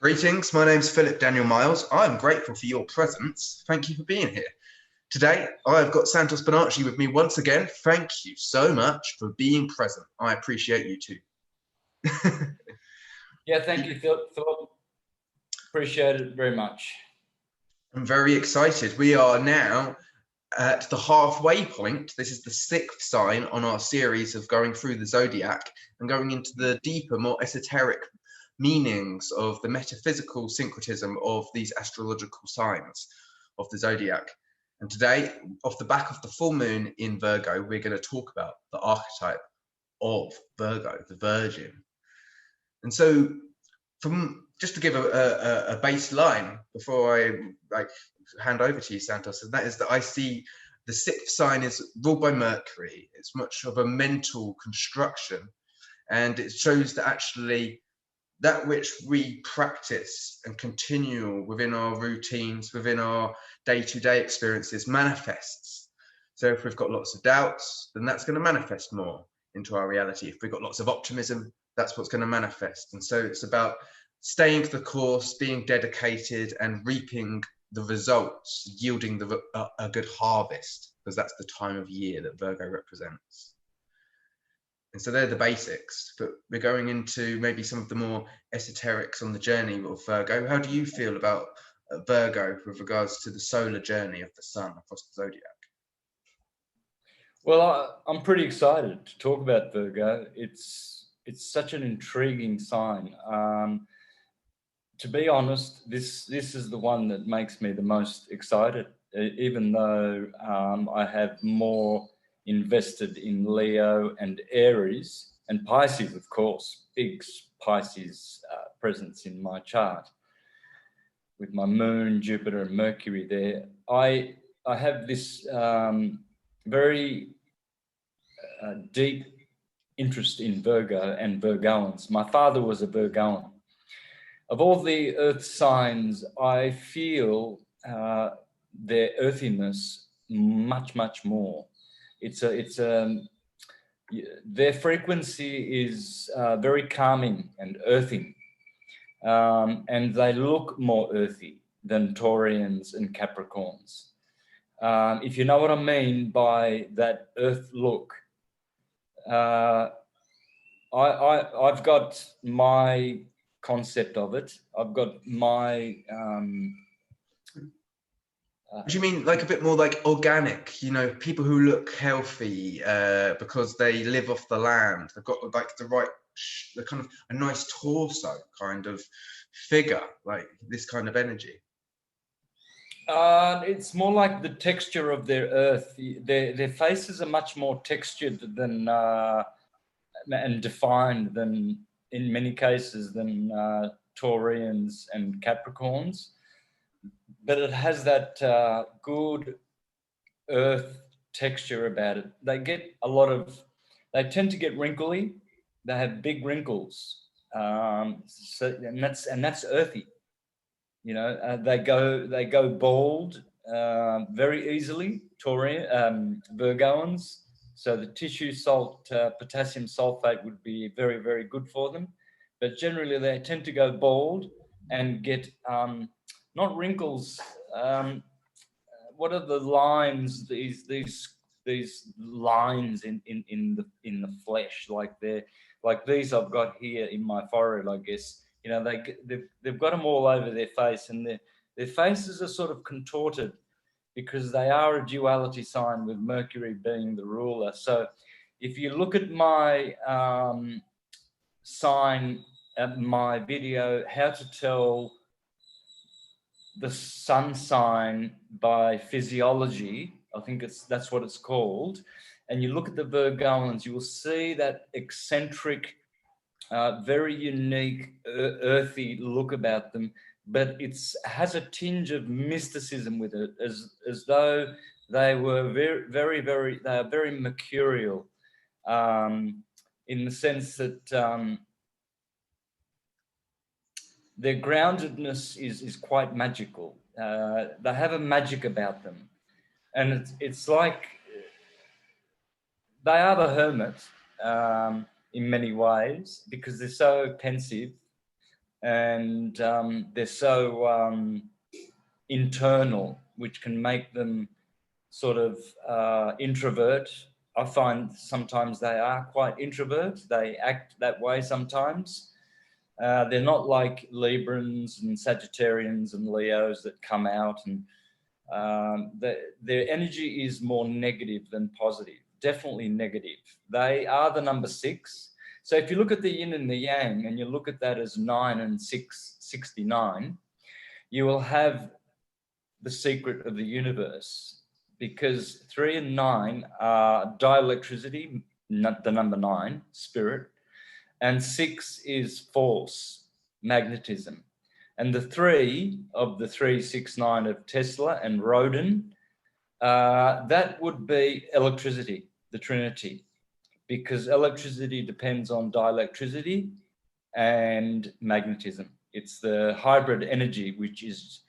Greetings, my name's Philip Daniel Miles. I'm grateful for your presence. Thank you for being here. Today, I've got Santos with me once again. Thank you so much for being present. I appreciate you too. Yeah, thank you, Philip. Appreciate it very much. I'm very excited. We are now at the halfway point. This is the 6th sign on our series of going through the zodiac and going into the deeper, more esoteric meanings of the metaphysical syncretism of these astrological signs of the zodiac. And today, off the back of the full moon in Virgo, we're going to talk about the archetype of Virgo, the Virgin. And so, just to give a baseline before I hand over to you, Santos, and that is that I see the 6th sign is ruled by Mercury. It's much of a mental construction, and it shows that actually that which we practice and continue within our routines, within our day-to-day experiences manifests. So if we've got lots of doubts, then that's going to manifest more into our reality. If we've got lots of optimism, that's what's going to manifest. And so it's about staying the course, being dedicated and reaping the results, yielding a good harvest, because that's the time of year that Virgo represents. And so they're the basics, but we're going into maybe some of the more esoterics on the journey of Virgo. How do you feel about Virgo with regards to the solar journey of the sun across the zodiac? Well, I'm pretty excited to talk about Virgo. It's such an intriguing sign. To be honest, this is the one that makes me the most excited, even though I have more invested in Leo and Aries and Pisces, of course, big Pisces presence in my chart with my moon, Jupiter and Mercury there. I have this very deep interest in Virgo and Virgoans. My father was a Virgoan. Of all the earth signs, I feel their earthiness much more. Their frequency is very calming and earthing, and they look more earthy than Taurians and Capricorns. If you know what I mean by that earth look, I've got my concept of it. I've got my do you mean like a bit more like organic, people who look healthy because they live off the land? They've got like the kind of a nice torso kind of figure, like this kind of energy. It's more like the texture of their earth. Their faces are much more textured than and defined than, in many cases, than Taurians and Capricorns. But it has that good earth texture about it. They tend to get wrinkly. They have big wrinkles, and that's earthy. They go bald very easily. Virgoans. So the tissue salt, potassium sulfate would be very, very good for them. But generally, they tend to go bald and get not wrinkles. What are the lines? These lines in the flesh, like these I've got here in my forehead, I guess. They've got them all over their face, and their faces are sort of contorted because they are a duality sign, with Mercury being the ruler. So if you look at my sign at my video, how to tell the sun sign by physiology, I think that's what it's called, and you look at the Virgoans, you will see that eccentric, very unique, earthy look about them, but it has a tinge of mysticism with it, as though they were very mercurial, in the sense that their groundedness is quite magical. They have a magic about them, and it's like they are the hermit in many ways, because they're so pensive and they're so internal, which can make them sort of introvert. I find sometimes they are quite introvert. They act that way sometimes. They're not like Librans and Sagittarians and Leos that come out, and their energy is more negative than positive, definitely negative. They are the number 6. So if you look at the yin and the yang, and you look at that as 9 and 6, 69, you will have the secret of the universe, because 3 and 9 are dielectricity, the number 9, spirit, and 6 is force, magnetism. And the 3 of the 369 of Tesla and Rodin, that would be electricity, the Trinity, because electricity depends on dielectricity and magnetism. It's the hybrid energy, which is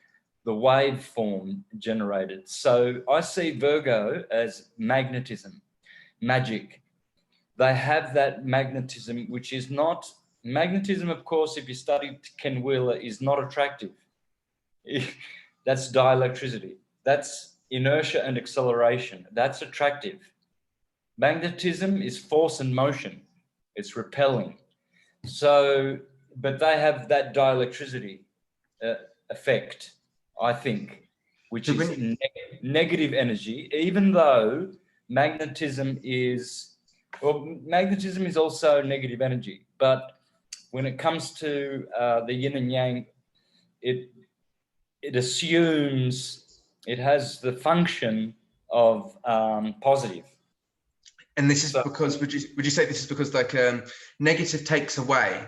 the waveform generated. So I see Virgo as magnetism, magic. They have that magnetism, which is not magnetism. Of course, if you study Ken Wheeler, is not attractive. That's dielectricity. That's inertia and acceleration. That's attractive. Magnetism is force and motion. It's repelling. So, but they have that dielectricity effect, I think, which is negative energy, even though magnetism is also negative energy. But when it comes to the yin and yang, it assumes it has the function of positive. And this is because, would you say this is because like negative takes away,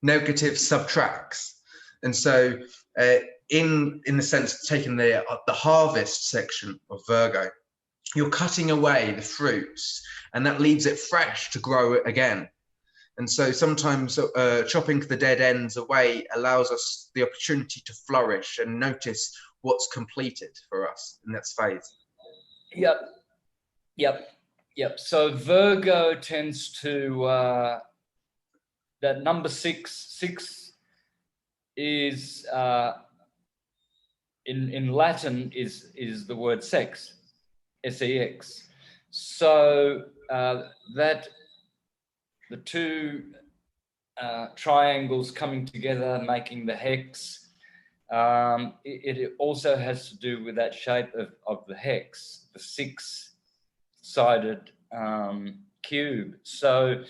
negative subtracts, and so in the sense of taking the harvest section of Virgo, you're cutting away the fruits, and that leaves it fresh to grow it again. And so sometimes chopping the dead ends away allows us the opportunity to flourish and notice what's completed for us in that phase. Yep. So Virgo tends to that number 6 is in Latin is the word sex, sex. So that the two triangles coming together, making the hex, it also has to do with that shape of the hex, the 6-sided cube. So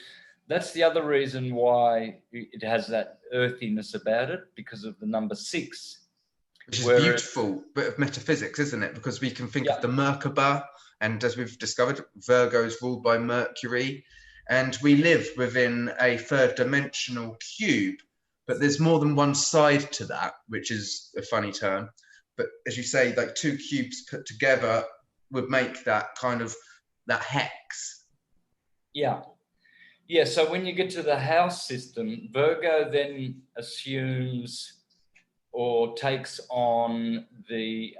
that's the other reason why it has that earthiness about it, because of the number 6. Which is a beautiful bit of metaphysics, isn't it? Because we can think of the Merkaba, and as we've discovered, Virgo is ruled by Mercury, and we live within a third dimensional cube, but there's more than one side to that, which is a funny term. But as you say, like 2 cubes put together would make that kind of that hex. Yeah. So when you get to the house system, Virgo then assumes or takes on the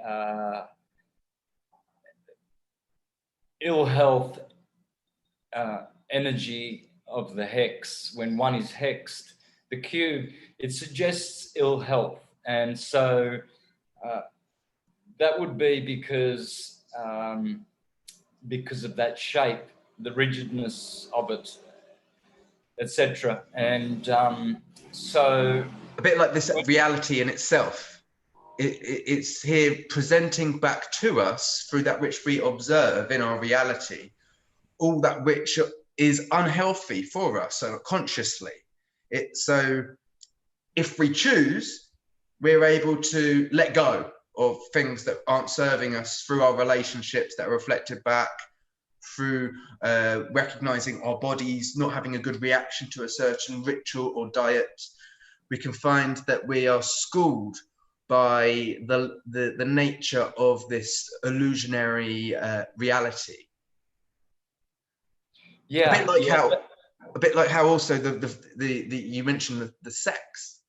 ill health energy of the hex. When one is hexed, the cube, it suggests ill health. And so that would be because of that shape, the rigidness of it, etc. And so a bit like this reality in itself. It's here presenting back to us through that which we observe in our reality, all that which is unhealthy for us, so consciously. So if we choose, we're able to let go of things that aren't serving us through our relationships that are reflected back, through recognizing our bodies not having a good reaction to a certain ritual or diet. We can find that we are schooled by the nature of this illusionary reality. Yeah, a bit like how also the you mentioned the sex,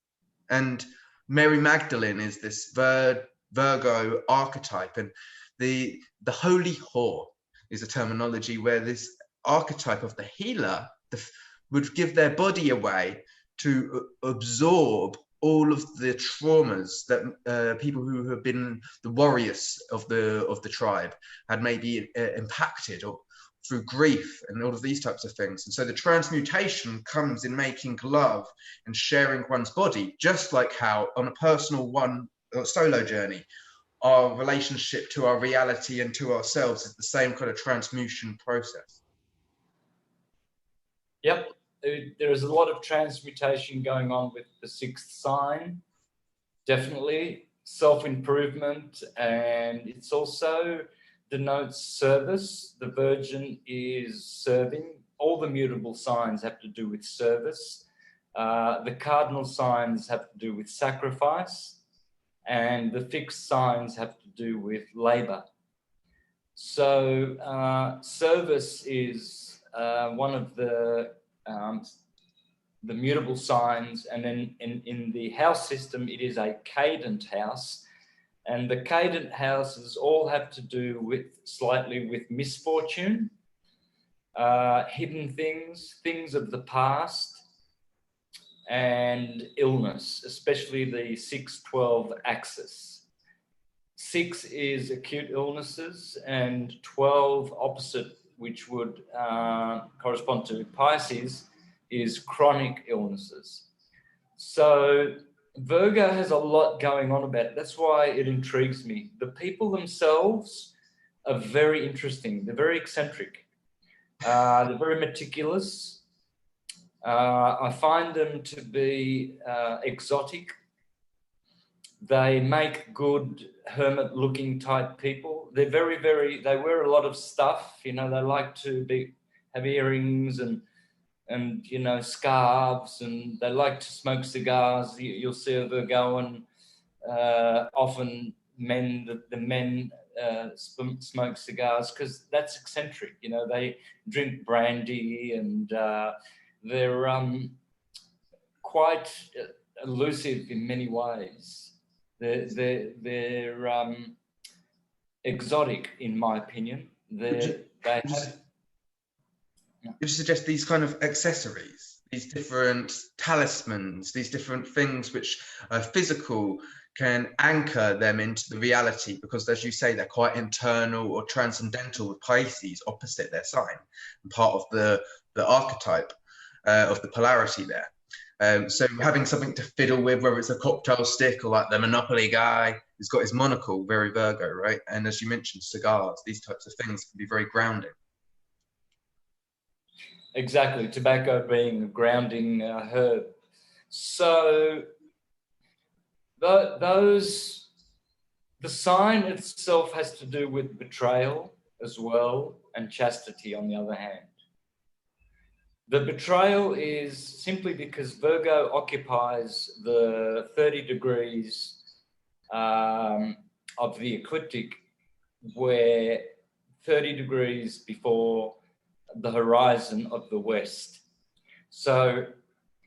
and Mary Magdalene is this Virgo archetype, and the holy whore is a terminology where this archetype of the healer would give their body away to absorb all of the traumas that people who have been the warriors of the tribe had maybe impacted, or through grief and all of these types of things. And so the transmutation comes in making love and sharing one's body, just like how on a personal solo journey, our relationship to our reality and to ourselves is the same kind of transmutation process. Yep, there is a lot of transmutation going on with the sixth sign, definitely self-improvement, and it's also denotes service. The Virgin is serving. All the mutable signs have to do with service. The cardinal signs have to do with sacrifice, and the fixed signs have to do with labor. So service is one of the mutable signs, and then in the house system, it is a cadent house, and the cadent houses all have to do with slightly with misfortune, hidden things of the past, and illness, especially the 6-12 axis. 6 is acute illnesses, and 12 opposite, which would correspond to Pisces, is chronic illnesses. So Virgo has a lot going on about it. That's why it intrigues me. The people themselves are very interesting. They're very eccentric. They're very meticulous. I find them to be exotic. They make good hermit-looking type people. They're they wear a lot of stuff. You know, they like to have earrings and you know, scarves, and they like to smoke cigars. You'll see a Virgoan, often the men smoke cigars because that's eccentric. You know, they drink brandy, and they're quite elusive in many ways. They're exotic, in my opinion. You suggest these kind of accessories, these different talismans, these different things which are physical, can anchor them into the reality, because as you say, they're quite internal or transcendental, with Pisces opposite their sign and part of the archetype of the polarity there. So having something to fiddle with, whether it's a cocktail stick or like the Monopoly guy who's got his monocle, very Virgo, right? And as you mentioned, cigars, these types of things can be very grounding. Exactly, tobacco being a grounding herb. So the sign itself has to do with betrayal as well, and chastity on the other hand. The betrayal is simply because Virgo occupies the 30 degrees of the ecliptic, where 30 degrees before the horizon of the west. So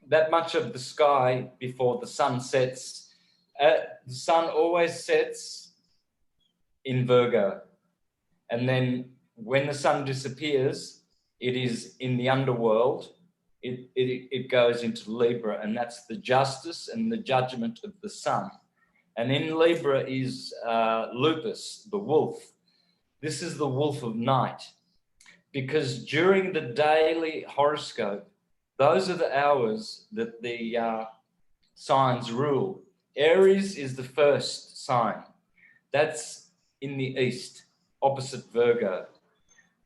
that much of the sky before the sun sets, the sun always sets in Virgo. And then when the sun disappears, it is in the underworld, it goes into Libra, and that's the justice and the judgment of the sun. And in Libra is Lupus, the wolf. This is the wolf of night. Because during the daily horoscope, those are the hours that the signs rule. Aries is the first sign. That's in the east, opposite Virgo.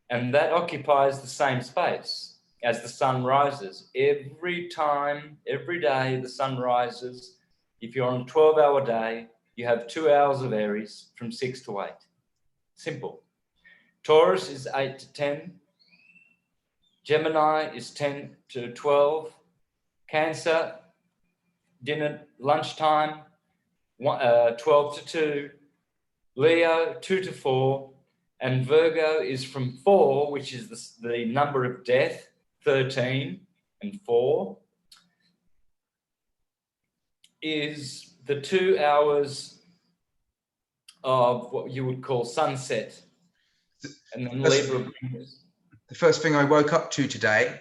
And that occupies the same space as the sun rises. Every day the sun rises, if you're on a 12-hour day, you have 2 hours of Aries from 6 to 8. Simple. Taurus is 8 to 10. Gemini is 10 to 12. Cancer, dinner, lunchtime, 12 to 2. Leo, 2 to 4. And Virgo is from 4, which is the number of death, 13 and 4, is the 2 hours of what you would call sunset. And then Libra brings... The first thing I woke up to today,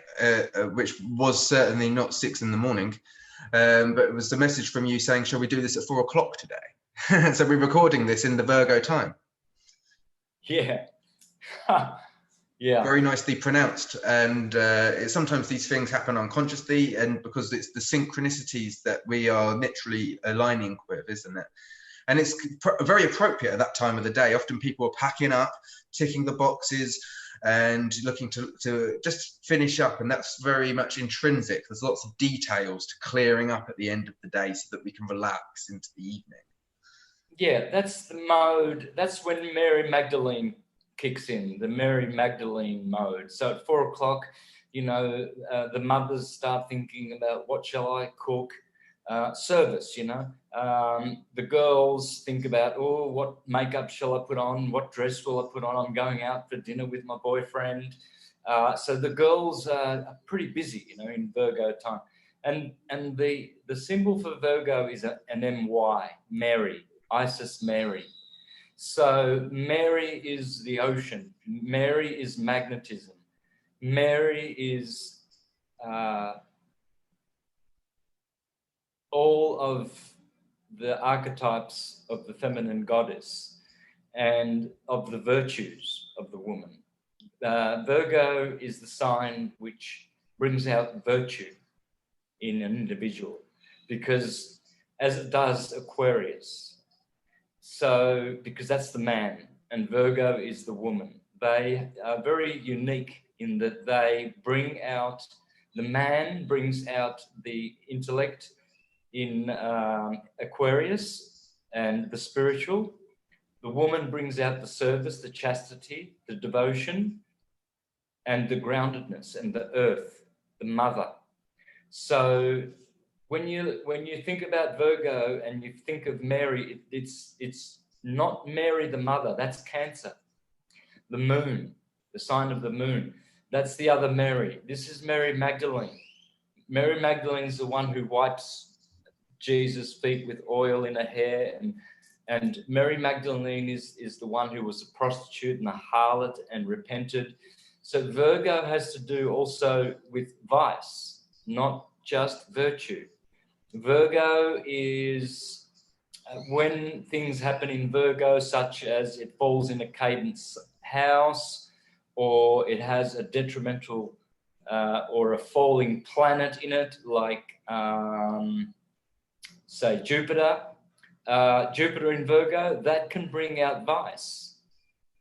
which was certainly not 6 in the morning, But it was a message from you saying, shall we do this at 4 o'clock today? So we're recording this in the Virgo time. Yeah. Yeah. Very nicely pronounced. And sometimes these things happen unconsciously, and because it's the synchronicities that we are literally aligning with, isn't it? And it's very appropriate at that time of the day. Often people are packing up, ticking the boxes, and looking to just finish up. And that's very much intrinsic. There's lots of details to clearing up at the end of the day so that we can relax into the evening. Yeah, that's the mode. That's when Mary Magdalene kicks in, the Mary Magdalene mode. So at 4 o'clock, you know, the mothers start thinking about what shall I cook, service, you know. The girls think about, oh, what makeup shall I put on? What dress will I put on? I'm going out for dinner with my boyfriend. So the girls are pretty busy, you know, in Virgo time. And the symbol for Virgo is an MY, Mary, Isis Mary. So Mary is the ocean. Mary is magnetism. Mary is all of the archetypes of the feminine goddess and of the virtues of the woman. Virgo is the sign which brings out virtue in an individual, because as it does Aquarius. So, because that's the man and Virgo is the woman. They are very unique in that they bring out, the man brings out the intellect in Aquarius and the spiritual. The woman brings out the service, the chastity, the devotion, and the groundedness and the earth, the mother. So when you think about Virgo and you think of Mary, it's not Mary the mother, that's Cancer. The moon, the sign of the moon, that's the other Mary. This is Mary Magdalene. Mary Magdalene is the one who wipes Jesus' feet with oil in her hair, and Mary Magdalene is the one who was a prostitute and a harlot and repented. So Virgo has to do also with vice, not just virtue. Virgo is when things happen in Virgo, such as it falls in a cadence house, or it has a detrimental or a falling planet in it, like say Jupiter. Jupiter in Virgo, that can bring out vice.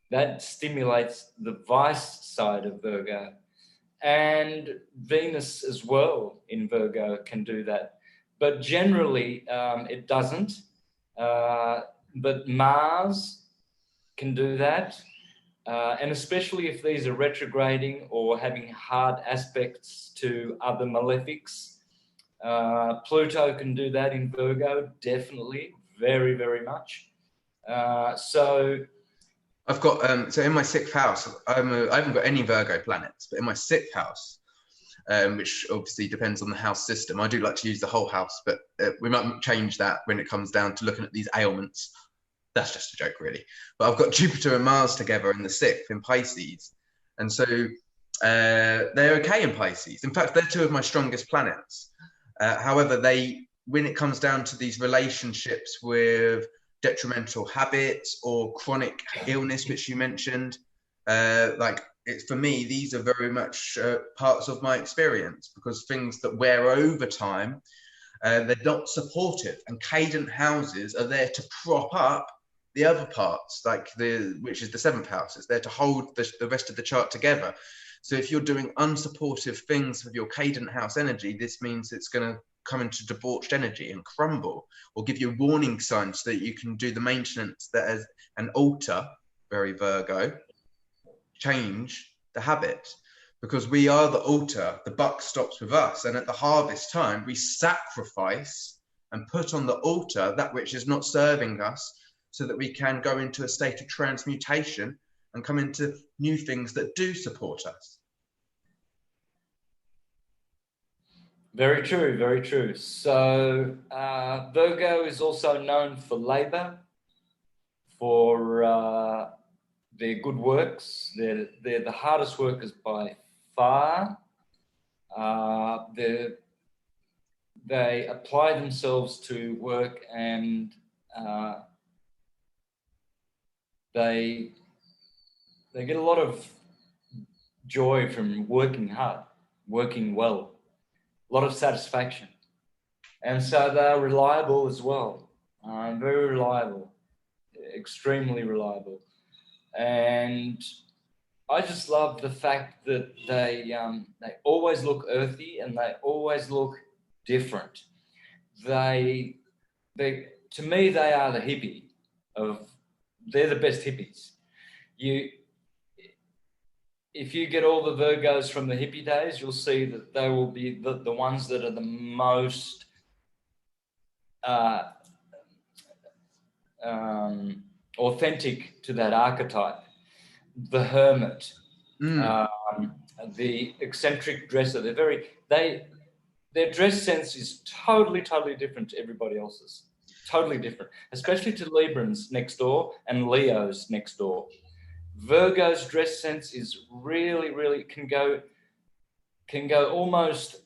That stimulates the vice side of Virgo. And Venus as well in Virgo can do that. But generally, it doesn't. But Mars can do that. And especially if these are retrograding or having hard aspects to other malefics. Pluto can do that in Virgo, definitely, very, very much. So I've got, so in my 6th house, I haven't got any Virgo planets, but in my 6th house, which obviously depends on the house system. I do like to use the whole house, but we might change that when it comes down to looking at these ailments. That's just a joke, really. But I've got Jupiter and Mars together in the 6th in Pisces. And so they're okay in Pisces. In fact, they're two of my strongest planets. However, when it comes down to these relationships with detrimental habits or chronic illness, which you mentioned, for me, these are very much parts of my experience, because things that wear over time, they're not supportive, and cadent houses are there to prop up the other parts, which is the 7th house. It's there to hold the rest of the chart together. So if you're doing unsupportive things with your cadent house energy, this means it's going to come into debauched energy and crumble, or give you warning signs so that you can do the maintenance that as an altar, very Virgo, change the habit. Because we are the altar, the buck stops with us, and at the harvest time we sacrifice and put on the altar that which is not serving us, so that we can go into a state of transmutation and come into new things that do support us. Very true, very true. So Virgo is also known for labor, for their good works. They're the hardest workers by far. they apply themselves to work, and they get a lot of joy from working hard, working well, a lot of satisfaction. And so they're reliable as well, very reliable, extremely reliable. And I just love the fact that they always look earthy, and they always look different. They to me, they are the hippie they're the best hippies. If you get all the Virgos from the hippie days, you'll see that they will be the ones that are the most authentic to that archetype. The hermit, the eccentric dresser. Their dress sense is totally different to everybody else's. Totally different, especially to Librans next door and Leos next door. Virgo's dress sense is really can go almost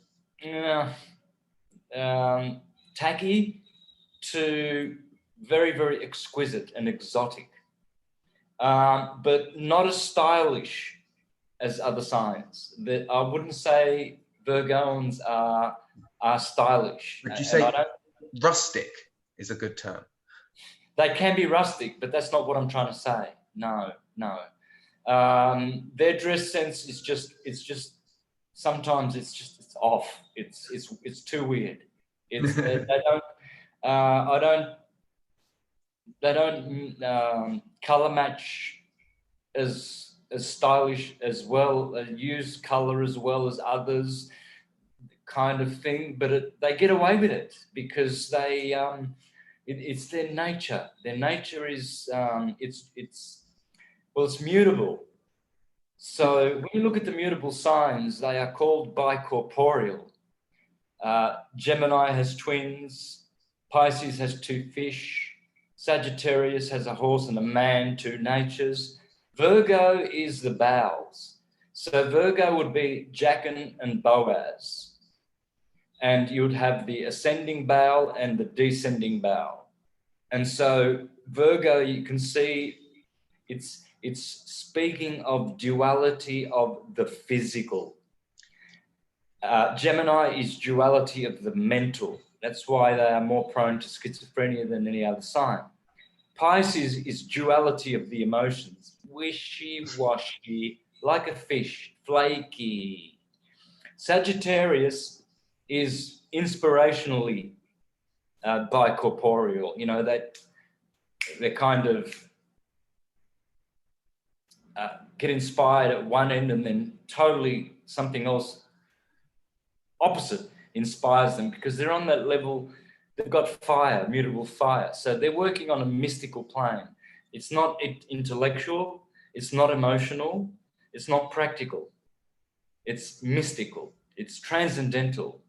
tacky to very exquisite and exotic, but not as stylish as other signs. That I wouldn't say Virgoans are stylish. Would you say rustic is a good term? They can be rustic, but that's not what I'm trying to say. No. Their dress sense is just sometimes it's off. It's too weird. They don't color match as stylish as well, use color as well as others, kind of thing. But they get away with it because it's their nature. Their nature is it's mutable. So when you look at the mutable signs, they are called bicorporeal. Gemini has twins. Pisces has two fish. Sagittarius has a horse and a man, two natures. Virgo is the bowels. So Virgo would be Jachin and Boaz. And you would have the ascending bowel and the descending bowel. And so Virgo, you can see it's speaking of duality of the physical. Gemini is duality of the mental. That's why they are more prone to schizophrenia than any other sign. Pisces is duality of the emotions. Wishy-washy, like a fish, flaky. Sagittarius is inspirationally bicorporeal. You know, that they kind of get inspired at one end and then totally something else opposite inspires them, because they're on that level. They've got fire, mutable fire. So they're working on a mystical plane. It's not intellectual. It's not emotional. It's not practical. It's mystical. It's transcendental.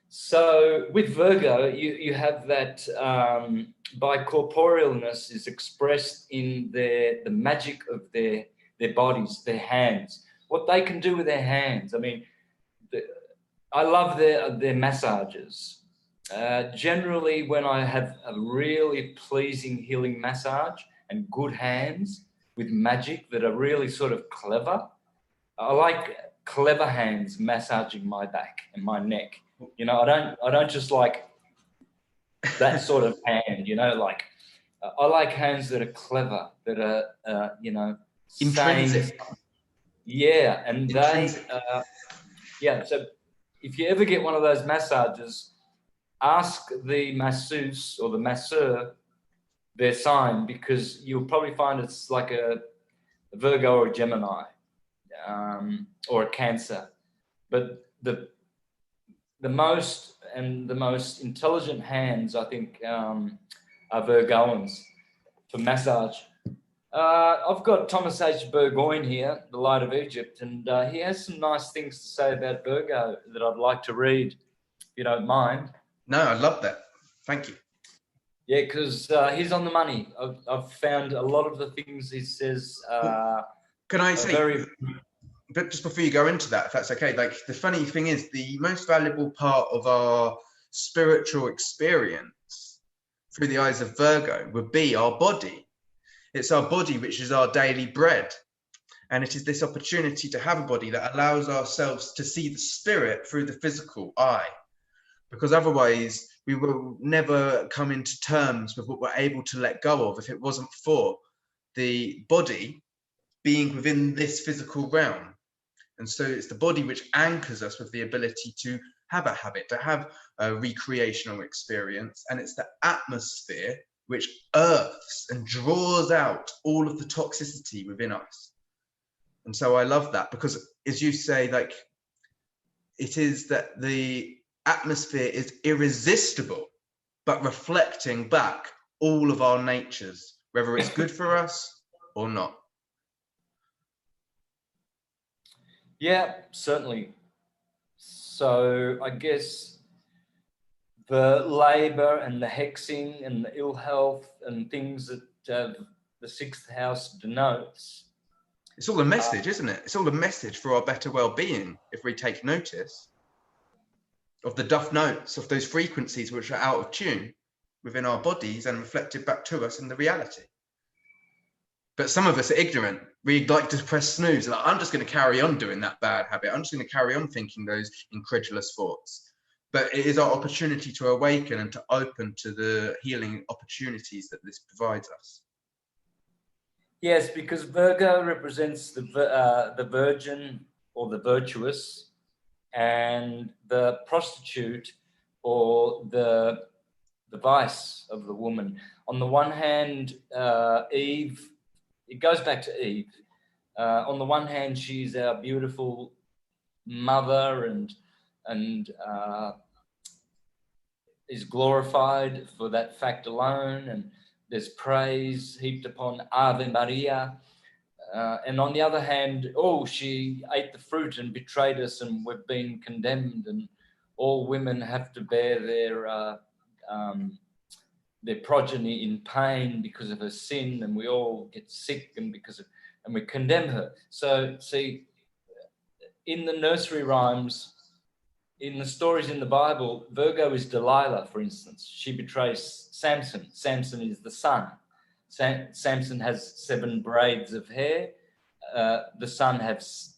So with Virgo, you have that bicorporealness is expressed in the magic of their bodies, their hands, what they can do with their hands. I mean, I love their massages. Generally, when I have a really pleasing healing massage and good hands with magic that are really sort of clever, I like clever hands massaging my back and my neck. You know, I don't just like that sort of hand. You know, like I like hands that are clever, that are you know, intrinsic. Yeah, and intrinsic. So if you ever get one of those massages, ask the masseuse or the masseur their sign, because you'll probably find it's like a Virgo or a Gemini or a Cancer. But the most intelligent hands, I think, are Virgoans for massage. I've got Thomas H. Burgoyne here, The Light of Egypt, and he has some nice things to say about Virgo that I'd like to read, if you don't mind. No, I love that. Thank you. Yeah, because he's on the money. I've found a lot of the things he says can I say, but just before you go into that, if that's okay, like the funny thing is the most valuable part of our spiritual experience through the eyes of Virgo would be our body. It's our body which is our daily bread. And it is this opportunity to have a body that allows ourselves to see the spirit through the physical eye. Because otherwise we will never come into terms with what we're able to let go of if it wasn't for the body being within this physical realm. And so it's the body which anchors us with the ability to have a habit, to have a recreational experience. And it's the atmosphere which earths and draws out all of the toxicity within us. And so I love that, because as you say, like, it is that the atmosphere is irresistible, but reflecting back all of our natures, whether it's good for us or not. Yeah, certainly. So I guess the labor and the hexing and the ill health and things that the sixth house denotes. It's all a message, isn't it? It's all a message for our better well-being if we take notice of the duff notes, of those frequencies which are out of tune within our bodies and reflected back to us in the reality. But some of us are ignorant. We like to press snooze. Like, I'm just going to carry on doing that bad habit. I'm just going to carry on thinking those incredulous thoughts. But it is our opportunity to awaken and to open to the healing opportunities that this provides us. Yes, because Virgo represents the virgin or the virtuous, and the prostitute or the vice of the woman. On the one hand, Eve, it goes back to Eve. On the one hand, she's our beautiful mother and is glorified for that fact alone, and there's praise heaped upon Ave Maria. And on the other hand, she ate the fruit and betrayed us, and we've been condemned, and all women have to bear their progeny in pain because of her sin, and we all get sick and we condemn her. So see, in the nursery rhymes, in the stories in the Bible, Virgo is Delilah, for instance. She betrays Samson. Samson is the sun. Samson has 7 braids of hair. The sun has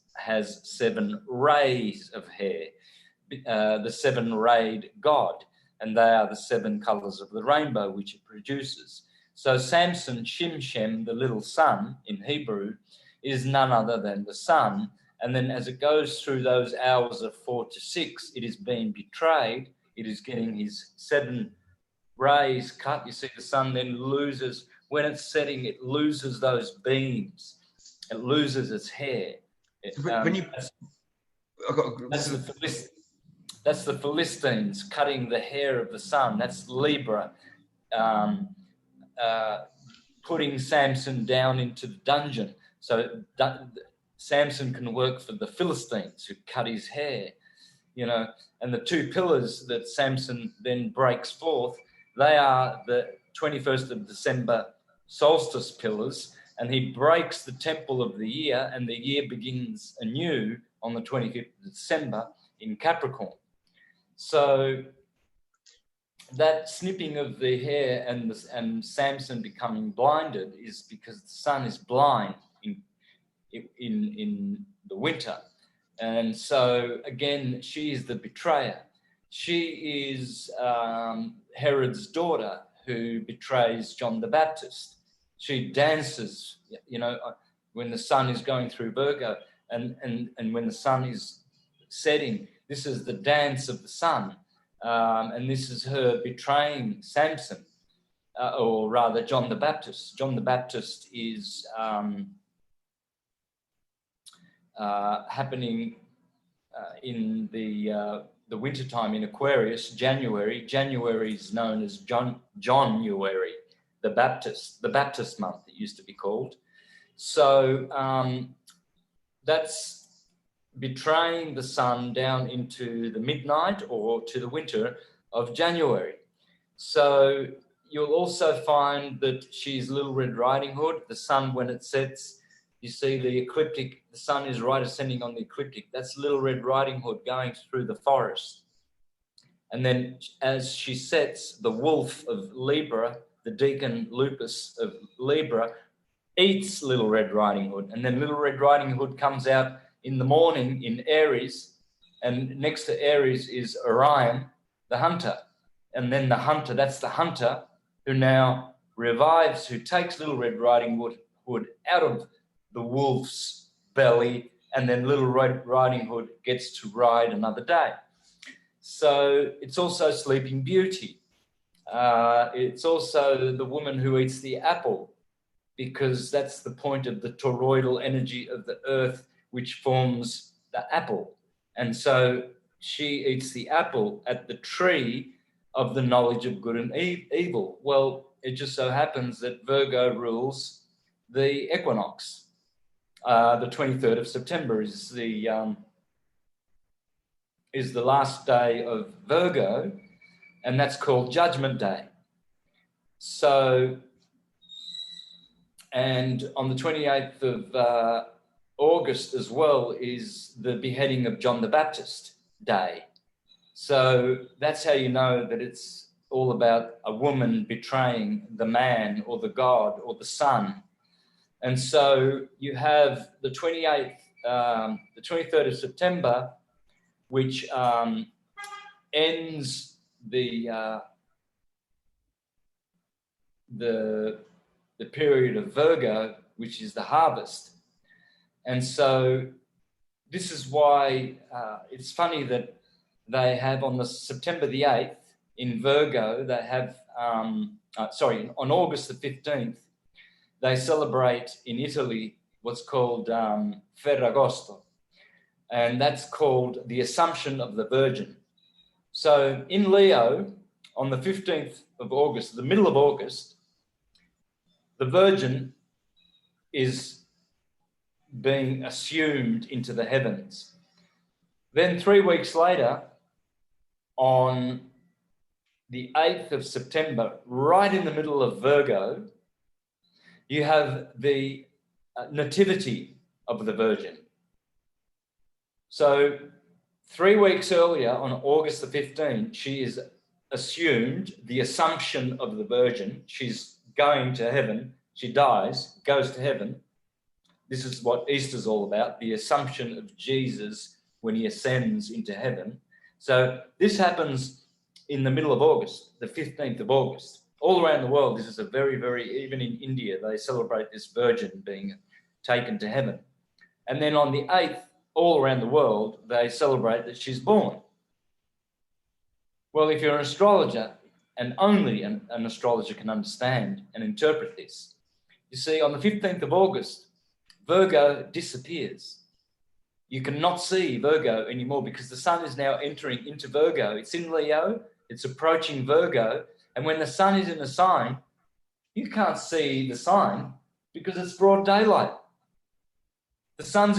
7 rays of hair, the 7-rayed God, and they are the 7 colors of the rainbow which it produces. So Samson, Shimshem, the little sun in Hebrew, is none other than the sun. And then as it goes through those hours of 4 to 6, it is being betrayed. It is getting his 7 rays cut. You see, the sun then loses, when it's setting, it loses those beams. It loses its hair. That's the Philistines cutting the hair of the sun. That's Libra putting Samson down into the dungeon. So Samson can work for the Philistines who cut his hair, and the 2 pillars that Samson then breaks forth, they are the 21st of December solstice pillars, and he breaks the temple of the year, and the year begins anew on the 25th of December in Capricorn. So that snipping of the hair and Samson becoming blinded is because the sun is blind in the winter. And so again, she is the betrayer. She is Herod's daughter who betrays John the Baptist. She dances, when the sun is going through Virgo, and when the sun is setting. This is the dance of the sun, and this is her betraying Samson, or rather John the Baptist. John the Baptist is happening in the wintertime in Aquarius, January. January is known as John-uary, the Baptist month, it used to be called. So that's betraying the sun down into the midnight or to the winter of January. So you'll also find that she's Little Red Riding Hood. The sun, when it sets, You see the ecliptic, the sun is right ascending on the ecliptic. That's Little Red Riding Hood going through the forest. And then as she sets, the wolf of Libra, the deacon lupus of Libra, eats Little Red Riding Hood. And then Little Red Riding Hood comes out in the morning in Aries, and next to Aries is Orion, the hunter. And then the hunter, that's the hunter who now revives, who takes Little Red Riding Hood out of the wolf's belly, and then Little Red Riding Hood gets to ride another day. So it's also Sleeping Beauty. It's also the woman who eats the apple, because that's the point of the toroidal energy of the earth, which forms the apple. And so she eats the apple at the tree of the knowledge of good and evil. Well, it just so happens that Virgo rules the equinox. The 23rd of September is the last day of Virgo, and that's called Judgment Day. So, and on the 28th of August as well is the beheading of John the Baptist Day. So that's how you know that it's all about a woman betraying the man or the God or the sun. And so you have the 28th, the 23rd of September, which ends the period of Virgo, which is the harvest. And so this is why it's funny that they have on the September the 8th in Virgo, they have, on August the 15th, they celebrate in Italy what's called Ferragosto, and that's called the Assumption of the Virgin. So in Leo, on the 15th of August, the middle of August, the Virgin is being assumed into the heavens. Then 3 weeks later, on the 8th of September, right in the middle of Virgo, you have the nativity of the Virgin. So 3 weeks earlier, on August the 15th, she is assumed, the Assumption of the Virgin. She's going to heaven. She dies, goes to heaven. This is what Easter's all about, the Assumption of Jesus when he ascends into heaven. So this happens in the middle of August, the 15th of August. All around the world, this is a very, very, even in India, they celebrate this Virgin being taken to heaven. And then on the 8th, all around the world, they celebrate that she's born. Well, if you're an astrologer, and only an astrologer can understand and interpret this, you see, on the 15th of August, Virgo disappears. You cannot see Virgo anymore because the sun is now entering into Virgo. It's in Leo, it's approaching Virgo, and when the sun is in a sign, you can't see the sign because it's broad daylight. The sun's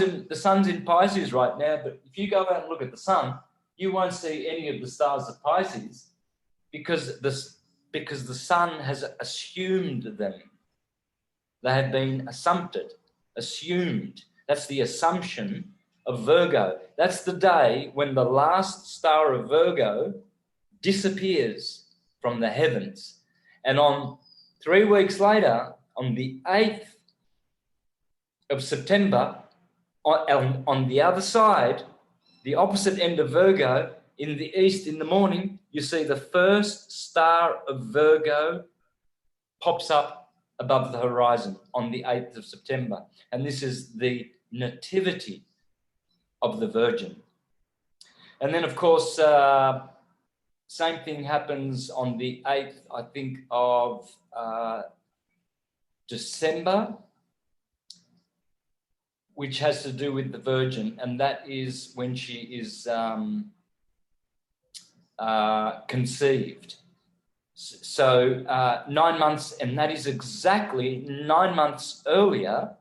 in Pisces right now, but if you go out and look at the sun, you won't see any of the stars of Pisces because the sun has assumed them. They have been assumed. That's the assumption of Virgo. That's the day when the last star of Virgo disappears from the heavens. And on 3 weeks later, on the 8th of September, on the other side, the opposite end of Virgo, in the east in the morning, you see the first star of Virgo pops up above the horizon on the 8th of September. And this is the nativity of the Virgin. And then, of course, same thing happens on the 8th, I think, of December, which has to do with the Virgin, and that is when she is conceived. So 9 months, and that is exactly 9 months earlier,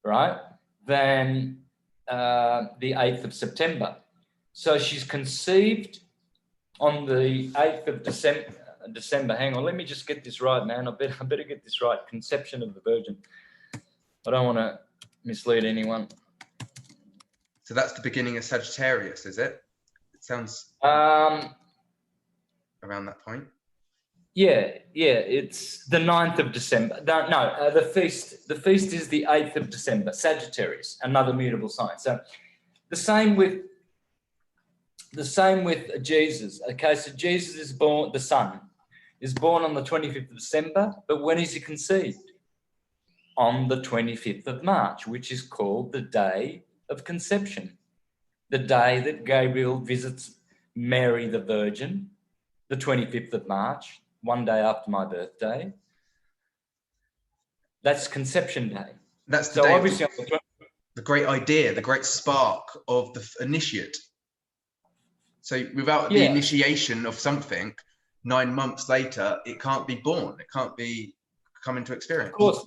right, than the 8th of September. So she's conceived on the 8th of December. Hang on, let me just get this right, man. I better get this right. Conception of the Virgin. I don't want to mislead anyone. So that's the beginning of Sagittarius, is it? It sounds Um, around that point. yeah, it's the 9th of December. The feast is the 8th of December, Sagittarius, another mutable sign. So the same with Jesus. Okay, so Jesus is born, the Son is born on the 25th of December, but when is he conceived? On the 25th of March, which is called the day of conception, the day that Gabriel visits Mary the Virgin, the 25th of March, one day after my birthday. That's conception day. That's the So day obviously of the great idea, the great spark of the initiate. So without the initiation of something, 9 months later, it can't be born. It can't be come into experience. Of course,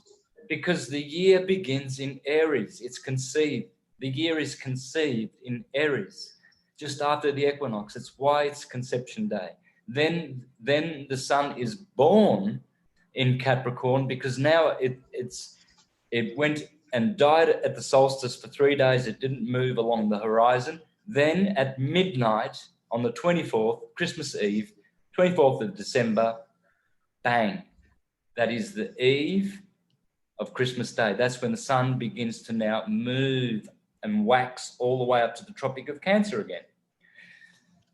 because the year begins in Aries. It's conceived. The year is conceived in Aries, just after the equinox. It's why it's conception day. Then the sun is born in Capricorn, because now it went and died at the solstice for 3 days. It didn't move along the horizon. Then at midnight on the 24th, Christmas Eve, 24th of December, bang. That is the eve of Christmas Day. That's when the sun begins to now move and wax all the way up to the Tropic of Cancer again.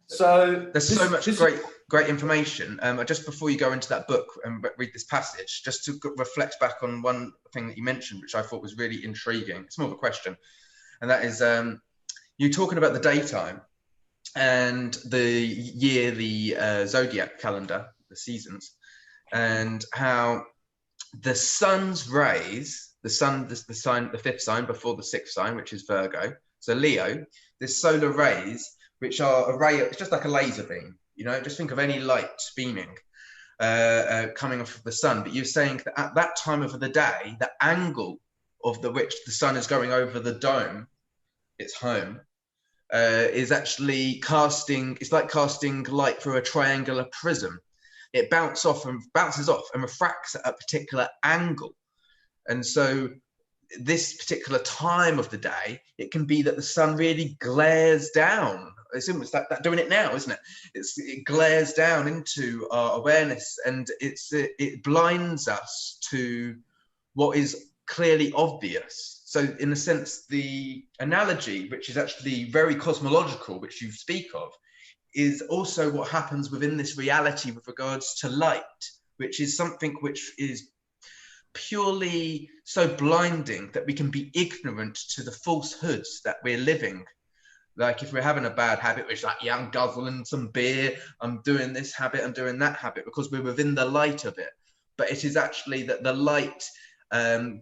So there's so much great information. Just before you go into that book and read this passage, just to reflect back on one thing that you mentioned, which I thought was really intriguing. It's more of a question, and that is you talking about the daytime and the year, the zodiac calendar, the seasons, and how the sun's rays, the sign, the 5th sign before the 6th sign, which is Virgo, so Leo, this solar rays, which are a ray, it's just like a laser beam, just think of any light beaming coming off of the sun. But you're saying that at that time of the day, the angle of which the sun is going over the dome, its home, is actually it's like casting light through a triangular prism. It bounces off and refracts at a particular angle. And so this particular time of the day, it can be that the sun really glares down. It's almost that doing it now, isn't it? It glares down into our awareness, and it blinds us to what is clearly obvious. So in a sense, the analogy, which is actually very cosmological, which you speak of, is also what happens within this reality with regards to light, which is something which is purely so blinding that we can be ignorant to the falsehoods that we're living. Like if we're having a bad habit, which is like, yeah, I'm guzzling some beer, I'm doing this habit, I'm doing that habit, because we're within the light of it. But it is actually that the light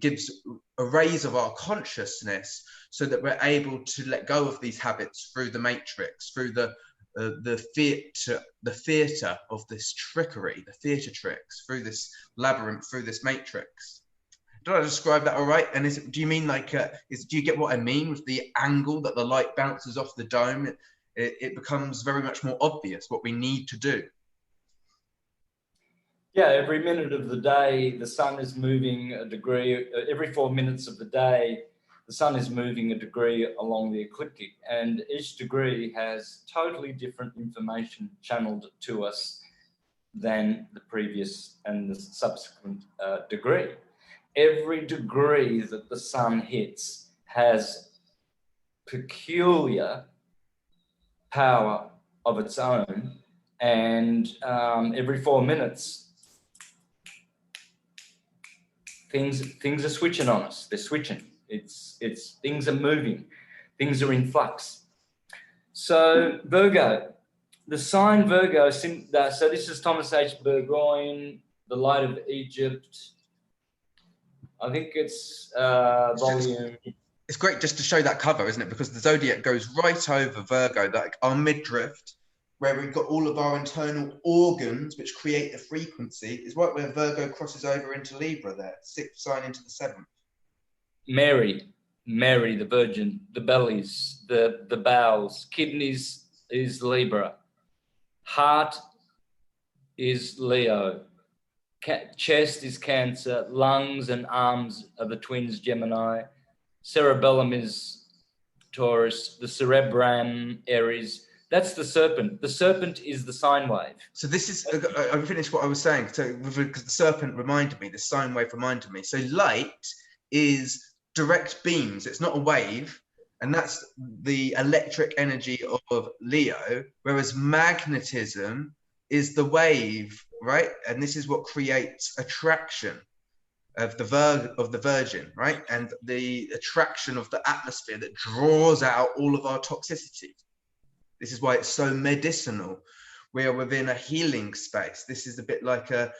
gives a rays of our consciousness so that we're able to let go of these habits through the matrix, through the theatre of this trickery, the theatre tricks, through this labyrinth, through this matrix. Did I describe that all right? And do you mean like, do you get what I mean with the angle that the light bounces off the dome? It becomes very much more obvious what we need to do. Yeah, every minute of the day, the sun is moving a degree. Every 4 minutes of the day, the sun is moving a degree along the ecliptic, and each degree has totally different information channeled to us than the previous and the subsequent degree. Every degree that the sun hits has peculiar power of its own, and every 4 minutes, things are switching on us. They're switching. It's things are moving, things are in flux. So Virgo, the sign Virgo. So this is Thomas H. Burgoyne, The Light of Egypt. I think it's volume. It's great just to show that cover, isn't it? Because the zodiac goes right over Virgo, like our midriff, where we've got all of our internal organs which create the frequency, is right where Virgo crosses over into Libra there, 6th sign into the 7th. Mary, the Virgin, the bellies, the bowels, kidneys is Libra, heart is Leo, chest is Cancer, lungs and arms are the twins Gemini, cerebellum is Taurus, the cerebrum Aries. That's the serpent. The serpent is the sine wave. So this is, I finished what I was saying. So because the serpent reminded me, the sine wave reminded me. So light is direct beams. It's not a wave. And that's the electric energy of Leo. Whereas magnetism is the wave, right? And this is what creates attraction of the Virgin, right? And the attraction of the atmosphere that draws out all of our toxicity. This is why it's so medicinal. We are within a healing space. This is a bit like an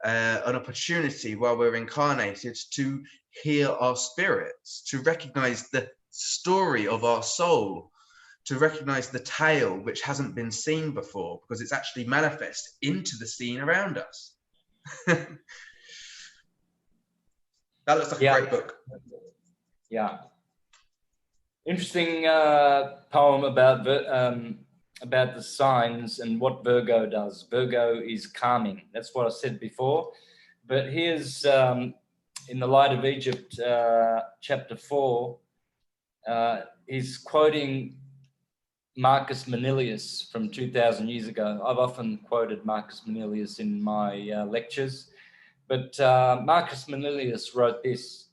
opportunity while we're incarnated to heal our spirits, to recognize the story of our soul, to recognize the tale which hasn't been seen before, because it's actually manifest into the scene around us. That looks like a great book. Yeah. Interesting poem about the signs and what Virgo does. Virgo is calming. That's what I said before. But here's in the Light of Egypt, chapter 4, he's quoting Marcus Manilius from 2,000 years ago. I've often quoted Marcus Manilius in my lectures. But Marcus Manilius wrote this: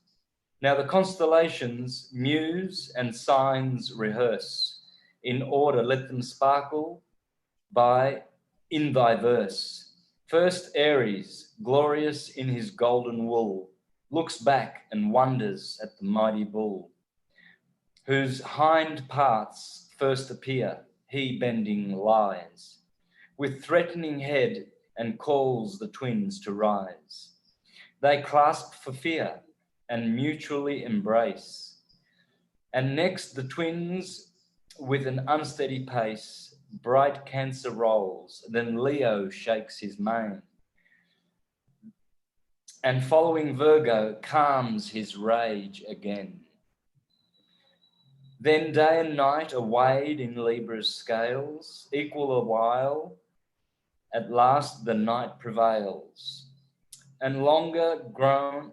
"Now the constellations muse and signs rehearse. In order let them sparkle by in thy verse. First Aries, glorious in his golden wool, looks back and wonders at the mighty bull, whose hind parts first appear, he bending lies, with threatening head, and calls the twins to rise. They clasp for fear and mutually embrace. And next the twins with an unsteady pace, bright Cancer rolls, then Leo shakes his mane. And following Virgo calms his rage again. Then day and night are weighed in Libra's scales, equal a while, at last the night prevails. And longer grown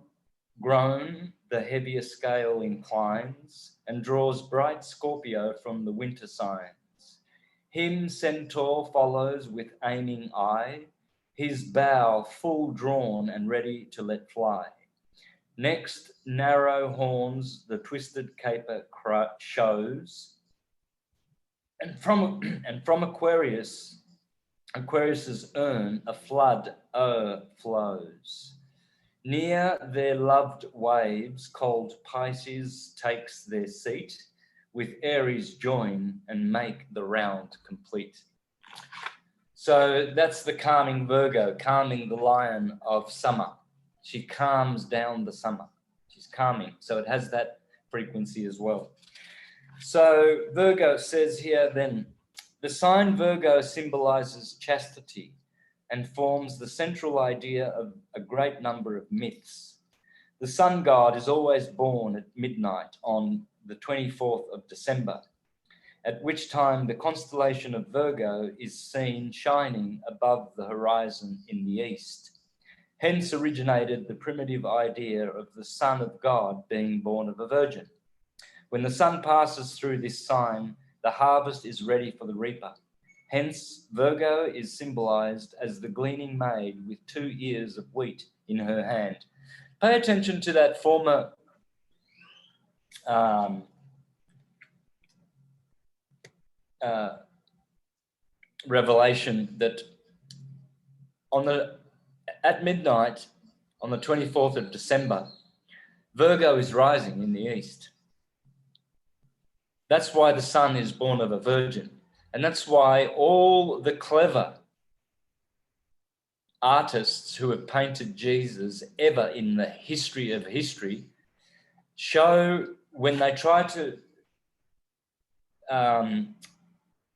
the heavier scale inclines, and draws bright Scorpio from the winter signs. Him Centaur follows with aiming eye, his bow full drawn and ready to let fly. Next, narrow horns the twisted caper shows, and from Aquarius's urn a flood o'erflows. Near their loved waves, cold Pisces takes their seat, with Aries join and make the round complete. So that's the calming Virgo, calming the lion of summer. She calms down the summer. She's calming. So it has that frequency as well. So Virgo says here then, the sign Virgo symbolizes chastity and forms the central idea of a great number of myths. The sun god is always born at midnight on the 24th of December, at which time the constellation of Virgo is seen shining above the horizon in the east. Hence originated the primitive idea of the Son of God being born of a virgin. When the sun passes through this sign, the harvest is ready for the reaper. Hence, Virgo is symbolized as the gleaning maid with 2 ears of wheat in her hand. Pay attention to that former revelation that at midnight on the 24th of December, Virgo is rising in the east. That's why the sun is born of a virgin. And that's why all the clever artists who have painted Jesus ever in the history of history show, when they try to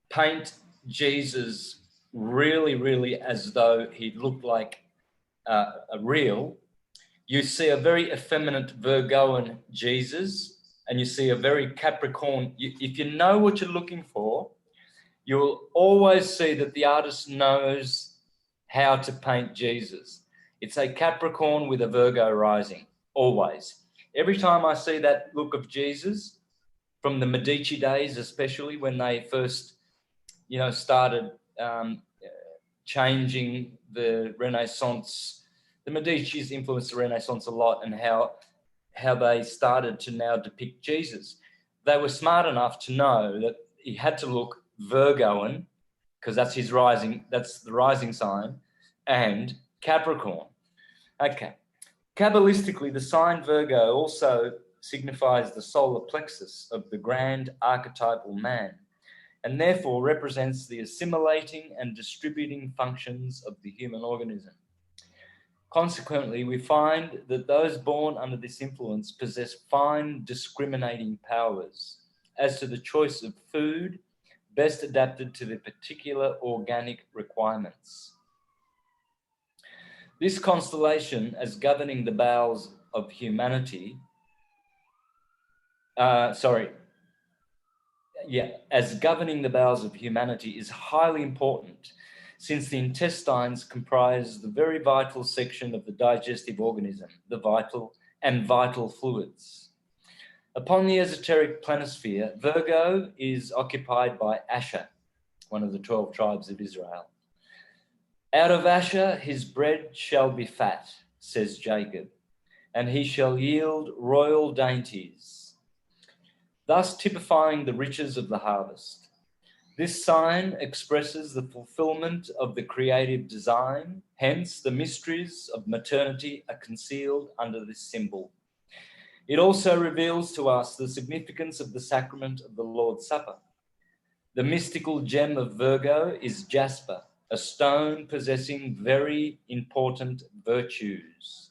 paint Jesus really, really as though he looked like a real, you see a very effeminate Virgoan Jesus, and you see a very Capricorn. If you know what you're looking for, you'll always see that the artist knows how to paint Jesus. It's a Capricorn with a Virgo rising, always. Every time I see that look of Jesus, from the Medici days, especially when they first, started changing the Renaissance. The Medicis influenced the Renaissance a lot, and how they started to now depict Jesus. They were smart enough to know that he had to look Virgoan, because that's the rising sign, and Capricorn. Okay. Kabbalistically, the sign Virgo also signifies the solar plexus of the grand archetypal man, and therefore represents the assimilating and distributing functions of the human organism. Consequently, we find that those born under this influence possess fine discriminating powers as to the choice of food best adapted to their particular organic requirements. This constellation, as governing the bowels of humanity, as governing the bowels of humanity is highly important, since the intestines comprise the very vital section of the digestive organism, the vital fluids. Upon the esoteric planisphere, Virgo is occupied by Asher, one of the 12 tribes of Israel. Out of Asher his bread shall be fat, says Jacob, and he shall yield royal dainties, thus typifying the riches of the harvest. This sign expresses the fulfillment of the creative design, hence the mysteries of maternity are concealed under this symbol. It also reveals to us the significance of the sacrament of the Lord's Supper. The mystical gem of Virgo is jasper, a stone possessing very important virtues.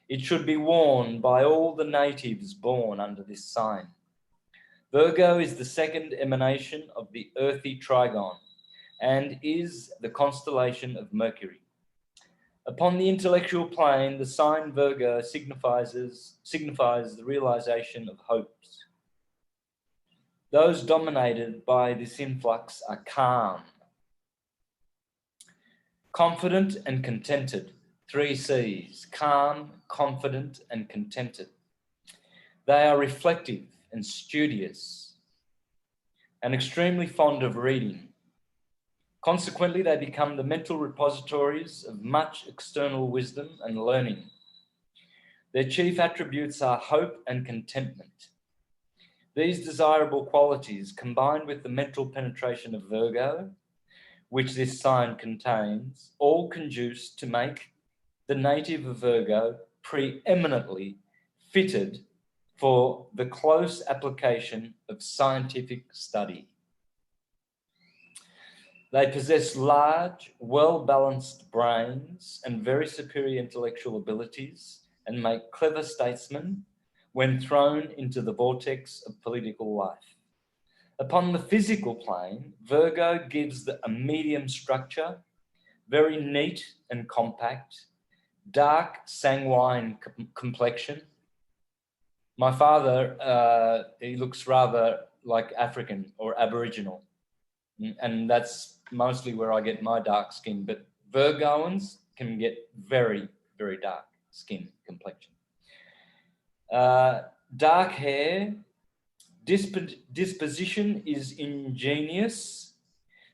It should be worn by all the natives born under this sign. Virgo is the second emanation of the earthy trigon and is the constellation of Mercury. Upon the intellectual plane, the sign Virgo signifies the realization of hopes. Those dominated by this influx are calm, confident and contented. 3 C's: calm, confident and contented. They are reflective and studious and extremely fond of reading. Consequently, they become the mental repositories of much external wisdom and learning. Their chief attributes are hope and contentment. These desirable qualities, combined with the mental penetration of Virgo, which this sign contains, all conduce to make the native of Virgo preeminently fitted for the close application of scientific study. They possess large, well-balanced brains and very superior intellectual abilities, and make clever statesmen when thrown into the vortex of political life. Upon the physical plane, Virgo gives a medium structure, very neat and compact, dark sanguine complexion. My father, he looks rather like African or Aboriginal, and that's mostly where I get my dark skin, but Virgoans can get very, very dark skin complexion. Dark hair, disposition is ingenious,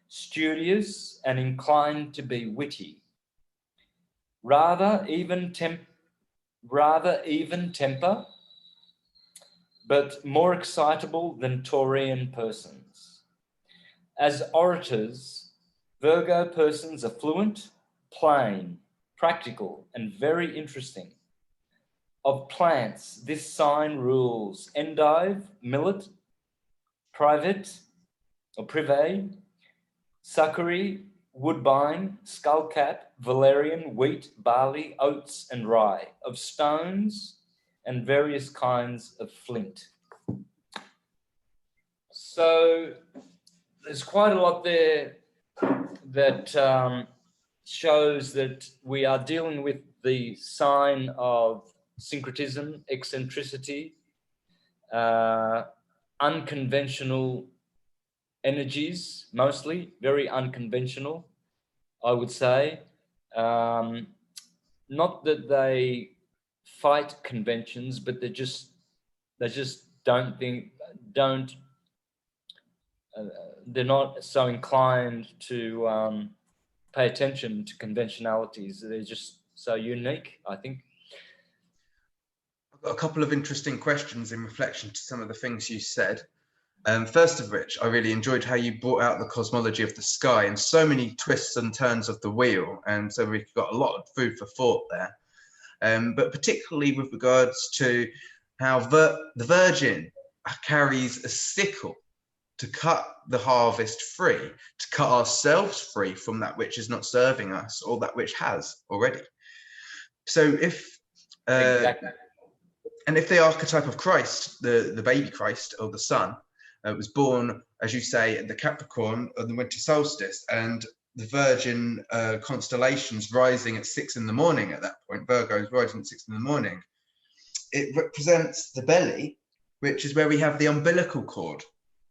studious, and inclined to be witty. Rather even temper, but more excitable than Taurian persons. As orators, Virgo persons are fluent, plain, practical, and very interesting. Of plants, this sign rules endive, millet, privet, succory, woodbine, skullcap, valerian, wheat, barley, oats, and rye. Of stones and various kinds of flint. So there's quite a lot there that shows that we are dealing with the sign of syncretism, eccentricity, unconventional energies, mostly very unconventional, I would say. not that they fight conventions, but they just don't think, they're not so inclined to pay attention to conventionalities. They're just so unique, I think. I've got a couple of interesting questions in reflection to some of the things you said. First of which, I really enjoyed how you brought out the cosmology of the sky and so many twists and turns of the wheel. And so we've got a lot of food for thought there. But particularly with regards to how the Virgin carries a sickle to cut the harvest free, to cut ourselves free from that which is not serving us or that which has already. So if Exactly. and if the archetype of Christ, the baby Christ or the Son, was born, as you say, at the Capricorn on the winter solstice, and the Virgin constellations rising at 6 in the morning at that point, Virgo is rising at 6 in the morning, it represents the belly, which is where we have the umbilical cord.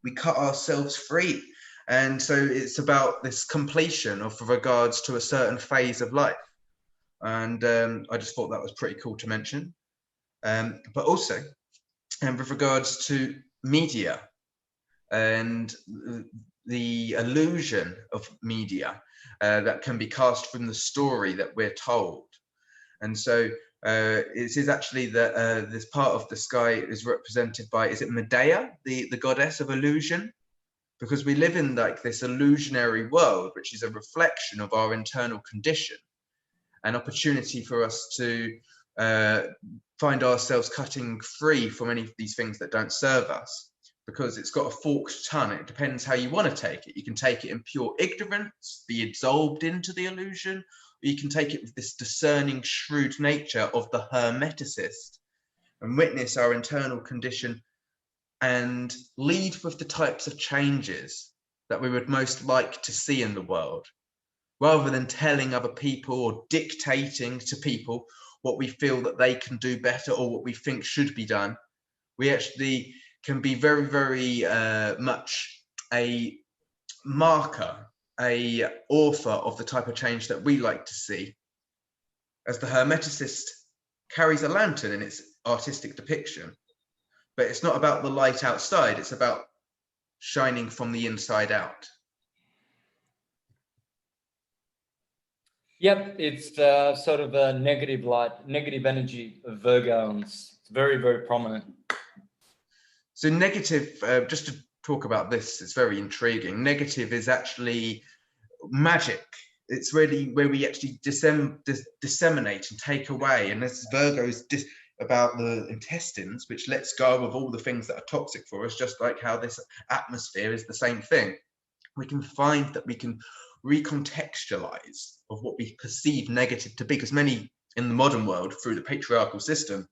We cut ourselves free. And so it's about this completion of regards to a certain phase of life. And I just thought that was pretty cool to mention. But also, with regards to media and the illusion of media that can be cast from the story that we're told. And so it is actually that this part of the sky is represented by, is it Medea, the goddess of illusion? Because we live in like this illusionary world, which is a reflection of our internal condition, an opportunity for us to find ourselves cutting free from any of these things that don't serve us, because it's got a forked tongue. It depends how you want to take it. You can take it in pure ignorance, be absorbed into the illusion, or you can take it with this discerning, shrewd nature of the hermeticist and witness our internal condition and lead with the types of changes that we would most like to see in the world, rather than telling other people or dictating to people what we feel that they can do better or what we think should be done. We actually can be very, very much a marker, a author of the type of change that we like to see. As the hermeticist carries a lantern in its artistic depiction, but it's not about the light outside, it's about shining from the inside out. Yep, it's sort of a negative light, negative energy of Virgo, and it's very, very prominent. So negative, just to talk about this, it's very intriguing. Negative is actually magic. It's really where we actually disseminate and take away. And this Virgo is about the intestines, which lets go of all the things that are toxic for us, just like how this atmosphere is the same thing. We can find that we can recontextualize of what we perceive negative to be, because many in the modern world, through the patriarchal system,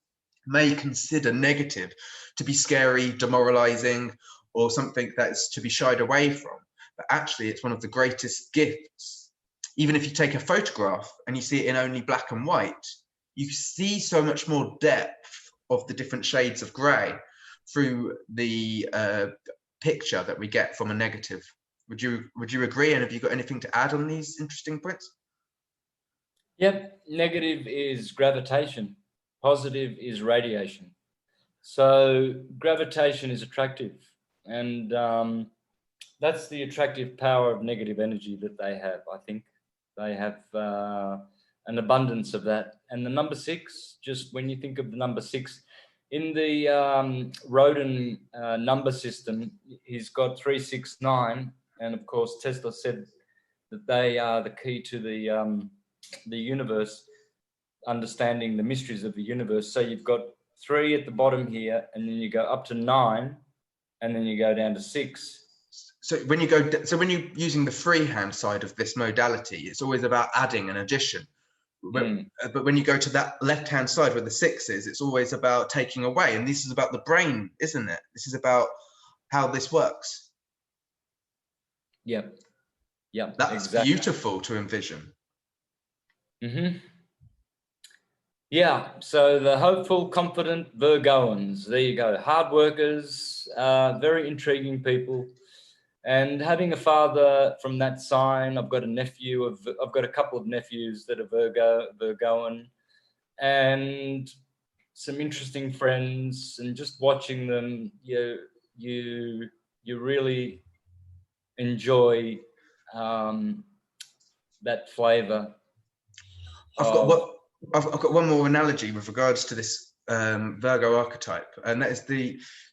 may consider negative to be scary, demoralizing, or something that's to be shied away from. But actually, it's one of the greatest gifts. Even if you take a photograph and you see it in only black and white, you see so much more depth of the different shades of gray through the picture that we get from a negative. Would you agree? And have you got anything to add on these interesting points? Yep, negative is gravitation, positive is radiation. So gravitation is attractive, and that's the attractive power of negative energy that they have. I think they have an abundance of that. And the number 6, just when you think of the number 6, in the Rodin number system, he's got 369, and of course Tesla said that they are the key to the universe, understanding the mysteries of the universe. So you've got 3 at the bottom here, and then you go up to 9, and then you go down to 6. So when you're using the freehand side of this modality, it's always about adding an addition. But when you go to that left-hand side where the 6 is, it's always about taking away. And this is about the brain, isn't it? This is about how this works. Yep. That's exactly. beautiful to envision. Yeah, so the hopeful, confident Virgoans, there you go. Hard workers, very intriguing people. And having a father from that sign, I've got a couple of nephews that are Virgoan. and some interesting friends, and just watching them, you really enjoy that flavour. I've got one more analogy with regards to this Virgo archetype, and that is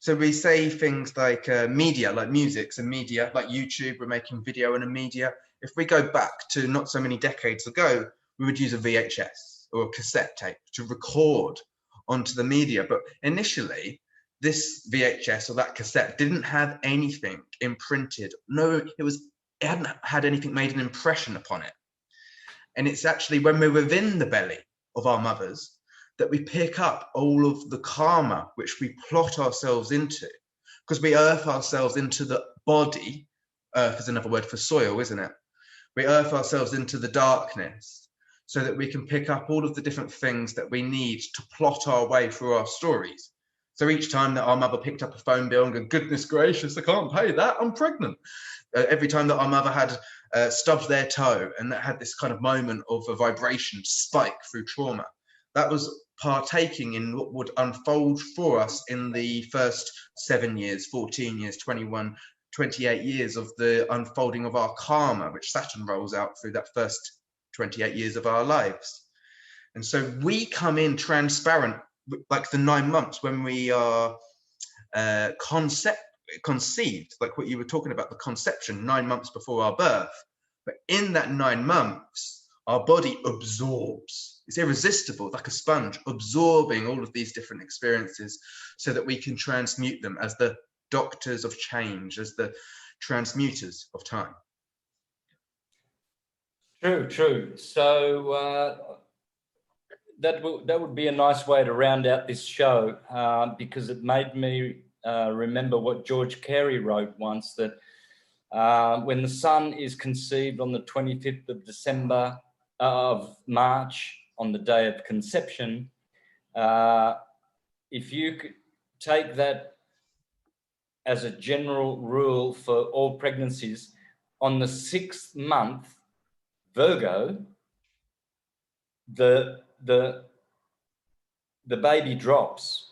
so we say things like media, like music, and media, like YouTube, we're making video and a media. If we go back to not so many decades ago, we would use a VHS or a cassette tape to record onto the media. But initially, this VHS or that cassette didn't have anything imprinted. No, it hadn't had anything made an impression upon it. And it's actually when we're within the belly of our mothers that we pick up all of the karma which we plot ourselves into, because we earth ourselves into the body. Earth is another word for soil, isn't it? We earth ourselves into the darkness so that we can pick up all of the different things that we need to plot our way through our stories. So each time that our mother picked up a phone bill and go, goodness gracious, I can't pay that, I'm pregnant. Every time that our mother had stubbed their toe and that had this kind of moment of a vibration spike through trauma, that was partaking in what would unfold for us in the first 7 years, 14 years, 21, 28 years of the unfolding of our karma, which Saturn rolls out through that first 28 years of our lives. And so we come in transparent, like the 9 months when we are conceived, like what you were talking about, the conception 9 months before our birth. But in that 9 months, our body absorbs. It's irresistible, like a sponge, absorbing all of these different experiences so that we can transmute them as the doctors of change, as the transmuters of time. True. So that would be a nice way to round out this show, because it made me remember what George Carey wrote once, that when the sun is conceived on the 25th of March, on the day of conception, if you could take that as a general rule for all pregnancies, on the 6th month, Virgo, the baby drops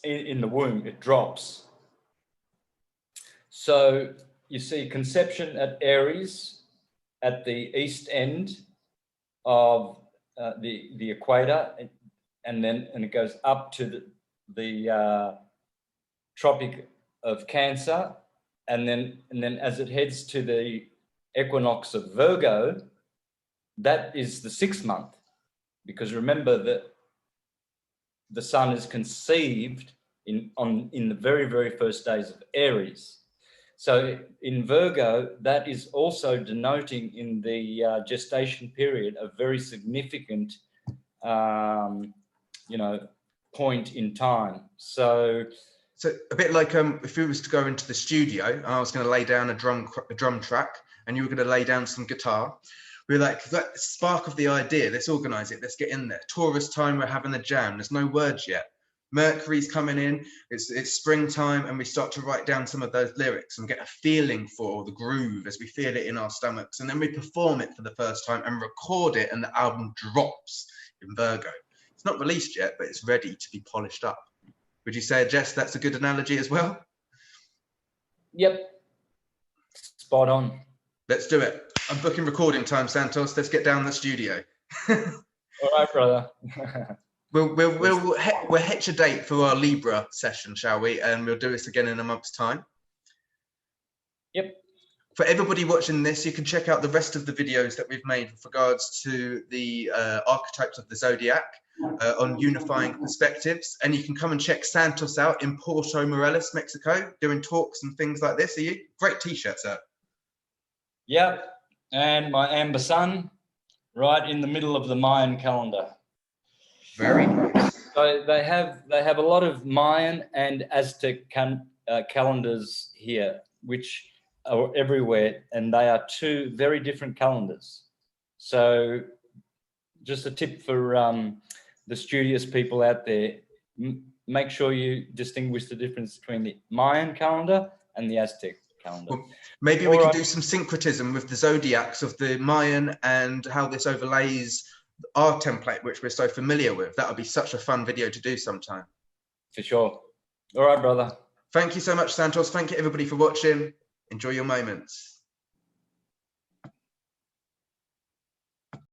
in the womb. It drops. So you see conception at Aries, at the east end of the equator, and it goes up to the Tropic of Cancer, and then as it heads to the equinox of Virgo, that is the 6th month, because remember that the sun is conceived in the very, very first days of Aries. So in Virgo, that is also denoting in the gestation period a very significant, point in time. So a bit like if we was to go into the studio and I was going to lay down a drum track and you were going to lay down some guitar, we're like, that spark of the idea, let's organize it, let's get in there. Taurus time, we're having a jam, there's no words yet. Mercury's coming in, it's springtime, and we start to write down some of those lyrics and get a feeling for the groove as we feel it in our stomachs, and then we perform it for the first time and record it, and the album drops in Virgo. It's not released yet, but it's ready to be polished up. Would you say, Jess, that's a good analogy as well? Yep, spot on. Let's do it. I'm booking recording time, Santos. Let's get down the studio. All right, brother. We'll hitch a date for our Libra session, shall we? And we'll do this again in a month's time. Yep. For everybody watching this, you can check out the rest of the videos that we've made with regards to the archetypes of the zodiac on unifying perspectives. And you can come and check Santos out in Puerto Morelos, Mexico, doing talks and things like this. Are you? Great t-shirt, sir. Yep. And my amber sun, right in the middle of the Mayan calendar. Very nice. So they have a lot of Mayan and Aztec calendars here, which are everywhere, and they are two very different calendars. So just a tip for the studious people out there, make sure you distinguish the difference between the Mayan calendar and the Aztec calendar. Well, maybe we can do some syncretism with the zodiacs of the Mayan and how this overlays our template, which we're so familiar with. That would be such a fun video to do sometime. For sure. All right, brother. Thank you so much, Santos. Thank you, everybody, for watching. Enjoy your moments.